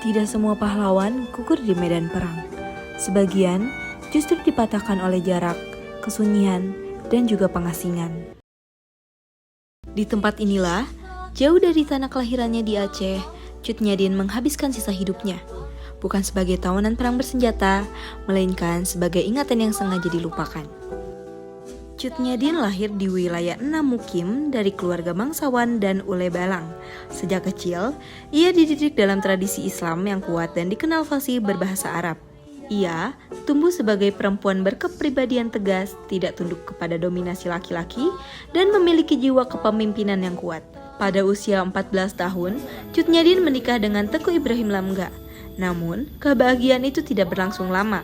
Tidak semua pahlawan gugur di medan perang. Sebagian justru dipatahkan oleh jarak, kesunyian, dan juga pengasingan. Di tempat inilah, jauh dari tanah kelahirannya di Aceh, Cut Nyadin menghabiskan sisa hidupnya. Bukan sebagai tawanan perang bersenjata, melainkan sebagai ingatan yang sengaja dilupakan. Cut Nyadin lahir di wilayah Enam Mukim dari keluarga bangsawan dan ule balang. Sejak kecil, ia dididik dalam tradisi Islam yang kuat dan dikenal fasih berbahasa Arab. Ia tumbuh sebagai perempuan berkepribadian tegas, tidak tunduk kepada dominasi laki-laki, dan memiliki jiwa kepemimpinan yang kuat. Pada usia 14 tahun, Cut Nyadin menikah dengan Teku Ibrahim Lamga. Namun, kebahagiaan itu tidak berlangsung lama.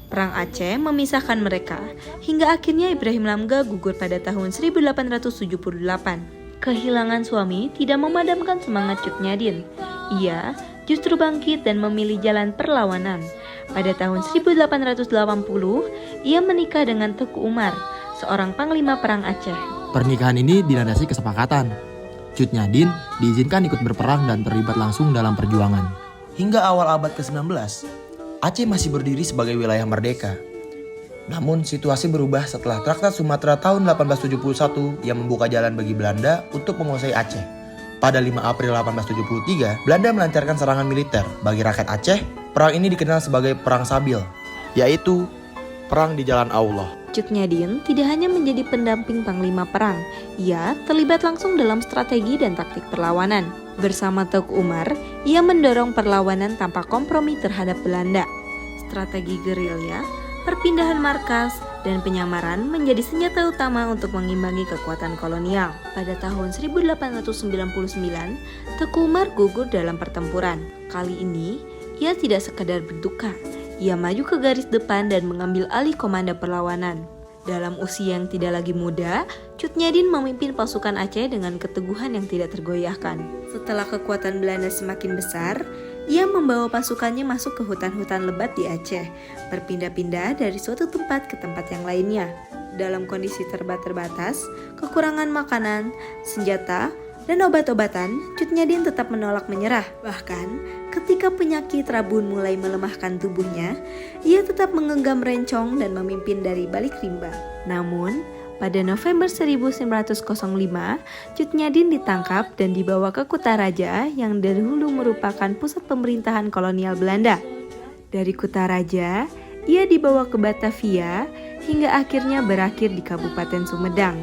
Perang Aceh memisahkan mereka, hingga akhirnya Ibrahim Lamga gugur pada tahun 1878. Kehilangan suami tidak memadamkan semangat Cut Nyadin. Ia justru bangkit dan memilih jalan perlawanan. Pada tahun 1880, ia menikah dengan Teku Umar, seorang panglima perang Aceh. Pernikahan ini dilandasi kesepakatan. Cut Nyadin diizinkan ikut berperang dan terlibat langsung dalam perjuangan. Hingga awal abad ke-19, Aceh masih berdiri sebagai wilayah merdeka. Namun situasi berubah setelah Traktat Sumatera tahun 1871 yang membuka jalan bagi Belanda untuk menguasai Aceh. Pada 5 April 1873, Belanda melancarkan serangan militer bagi rakyat Aceh. Perang ini dikenal sebagai Perang Sabil, yaitu perang di jalan Allah. Cut Nyadin tidak hanya menjadi pendamping panglima perang, ia terlibat langsung dalam strategi dan taktik perlawanan. Bersama Teku Umar, ia mendorong perlawanan tanpa kompromi terhadap Belanda. Strategi gerilya, perpindahan markas, dan penyamaran menjadi senjata utama untuk mengimbangi kekuatan kolonial. Pada tahun 1899, Teku Umar gugur dalam pertempuran. Kali ini, ia tidak sekadar berduka, ia maju ke garis depan dan mengambil alih komanda perlawanan. Dalam usia yang tidak lagi muda, Cut Nyadin memimpin pasukan Aceh dengan keteguhan yang tidak tergoyahkan. Setelah kekuatan Belanda semakin besar, ia membawa pasukannya masuk ke hutan-hutan lebat di Aceh, berpindah-pindah dari suatu tempat ke tempat yang lainnya. Dalam kondisi terbatas, kekurangan makanan, senjata, dan obat-obatan, Cut Nyadin tetap menolak menyerah. Bahkan, ketika penyakit rabun mulai melemahkan tubuhnya, ia tetap menggenggam rencong dan memimpin dari balik rimba. Namun, pada November 1905, Cut Nyadin ditangkap dan dibawa ke Kutaraja yang dahulu merupakan pusat pemerintahan kolonial Belanda. Dari Kutaraja, ia dibawa ke Batavia hingga akhirnya berakhir di Kabupaten Sumedang.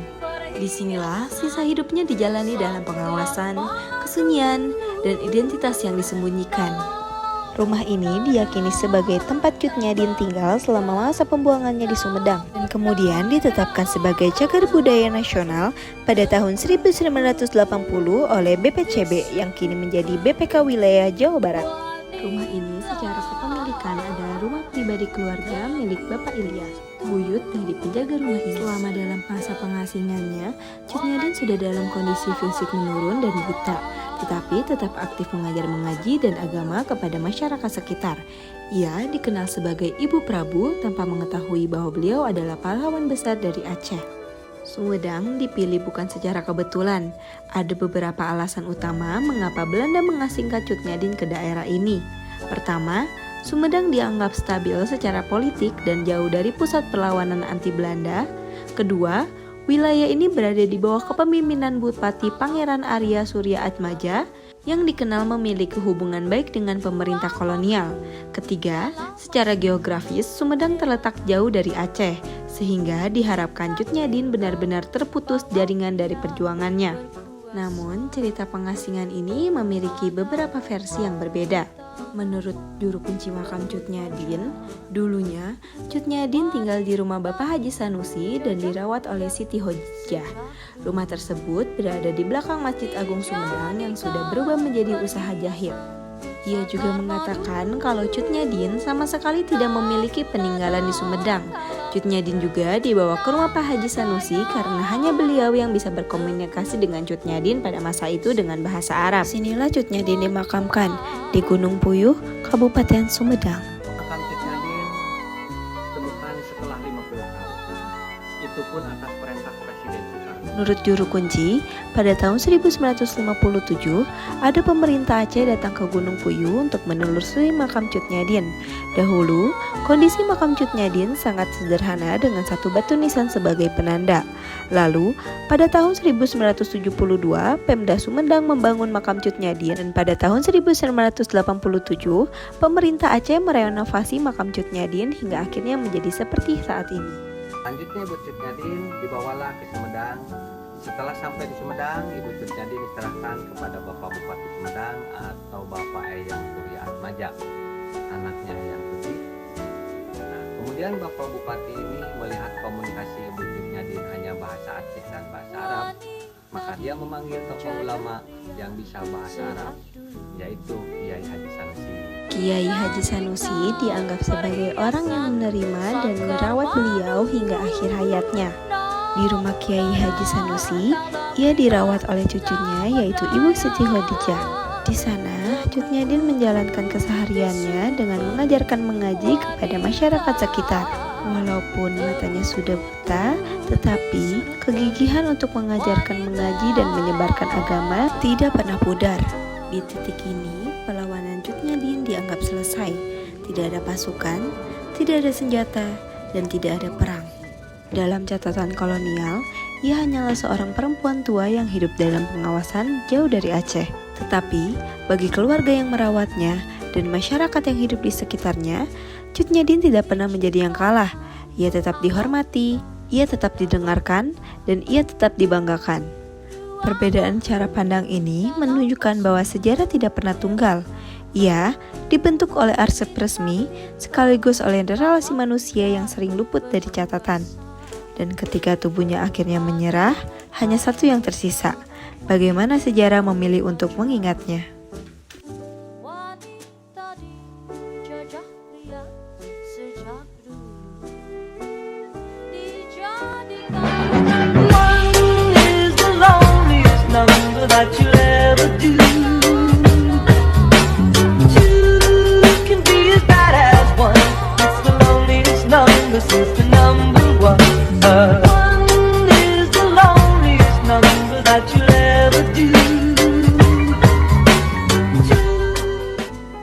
Disinilah sisa hidupnya dijalani dalam pengawasan, kesunyian, dan identitas yang disembunyikan. Rumah ini diyakini sebagai tempat Cut Nyadin tinggal selama masa pembuangannya di Sumedang, dan kemudian ditetapkan sebagai cagar budaya nasional pada tahun 1980 oleh BPCB yang kini menjadi BPK Wilayah Jawa Barat. Rumah ini secara kepemilikan adalah rumah pribadi keluarga milik Bapak Ilyas, buyut dari penjaga rumah ini. Selama dalam masa pengasingannya, Cut Nyadin sudah dalam kondisi fisik menurun dan buta, tetapi tetap aktif mengaji dan agama kepada masyarakat sekitar. Ia dikenal sebagai Ibu Prabu tanpa mengetahui bahwa beliau adalah pahlawan besar dari Aceh. Sumedang dipilih bukan secara kebetulan. Ada beberapa alasan utama mengapa Belanda mengasingkan Cut Nyadin ke daerah ini. Pertama, Sumedang dianggap stabil secara politik dan jauh dari pusat perlawanan anti Belanda. Kedua, wilayah ini berada di bawah kepemimpinan Bupati Pangeran Arya Surya Atmaja yang dikenal memiliki hubungan baik dengan pemerintah kolonial. Ketiga, secara geografis Sumedang terletak jauh dari Aceh, sehingga diharapkan Cut Nyadin benar-benar terputus jaringan dari perjuangannya. Namun, cerita pengasingan ini memiliki beberapa versi yang berbeda. Menurut juru kunci makam Cut Nyadin, dulunya Cut Nyadin tinggal di rumah Bapak Haji Sanusi dan dirawat oleh Siti Hojjah. Rumah tersebut berada di belakang Masjid Agung Sumedang yang sudah berubah menjadi usaha jahit. Ia juga mengatakan kalau Cut Nyadin sama sekali tidak memiliki peninggalan di Sumedang. Cut Nyadin juga dibawa ke rumah Pak Haji Sanusi karena hanya beliau yang bisa berkomunikasi dengan Cut Nyadin pada masa itu dengan bahasa Arab. Sinilah Cut Nyadin dimakamkan di Gunung Puyuh, Kabupaten Sumedang. Makam Cut Nyadin ditemukan setelah 50 tahun. Itu pun atas perintah Presiden Soekarno. Menurut juru kunci, pada tahun 1957, ada pemerintah Aceh datang ke Gunung Puyuh untuk menelusuri makam Cut Nyadin. Dahulu, kondisi makam Cut Nyadin sangat sederhana dengan satu batu nisan sebagai penanda. Lalu, pada tahun 1972, Pemda Sumedang membangun makam Cut Nyadin, dan pada tahun 1987, pemerintah Aceh merenovasi makam Cut Nyadin hingga akhirnya menjadi seperti saat ini. Selanjutnya Ibu Cut Nyadin dibawalah ke Sumedang. Setelah sampai di Sumedang, Ibu Cut Nyadin diserahkan kepada Bapak Bupati Sumedang atau Bapak Eyang Surya Atmaja, anaknya Eyang Suci. Nah, kemudian Bapak Bupati ini melihat komunikasi Ibu Cut Nyadin hanya bahasa Aceh dan bahasa Arab, maka dia memanggil tokoh ulama yang bisa bahasa Arab, yaitu Kiai Haji Sanusi. Kiai Haji Sanusi dianggap sebagai orang yang menerima dan merawat beliau hingga akhir hayatnya. Di rumah Kiai Haji Sanusi, ia dirawat oleh cucunya yaitu Ibu Siti Khadijah. Di sana, Cut Nyadin menjalankan kesehariannya dengan mengajarkan mengaji kepada masyarakat sekitar. Walaupun matanya sudah buta, tetapi kegigihan untuk mengajarkan mengaji dan menyebarkan agama tidak pernah pudar. Di titik ini, perlawanan Cut Nyadin dianggap selesai. Tidak ada pasukan, tidak ada senjata, dan tidak ada perang. Dalam catatan kolonial, ia hanyalah seorang perempuan tua yang hidup dalam pengawasan jauh dari Aceh. Tetapi, bagi keluarga yang merawatnya dan masyarakat yang hidup di sekitarnya, Cut Nyadin tidak pernah menjadi yang kalah. Ia tetap dihormati, ia tetap didengarkan, dan ia tetap dibanggakan. Perbedaan cara pandang ini menunjukkan bahwa sejarah tidak pernah tunggal. Ia dibentuk oleh arsip resmi sekaligus oleh relasi manusia yang sering luput dari catatan. Dan ketika tubuhnya akhirnya menyerah, hanya satu yang tersisa. Bagaimana sejarah memilih untuk mengingatnya? That you'll ever do. Two can be as bad as one. It's the loneliest number since the number one.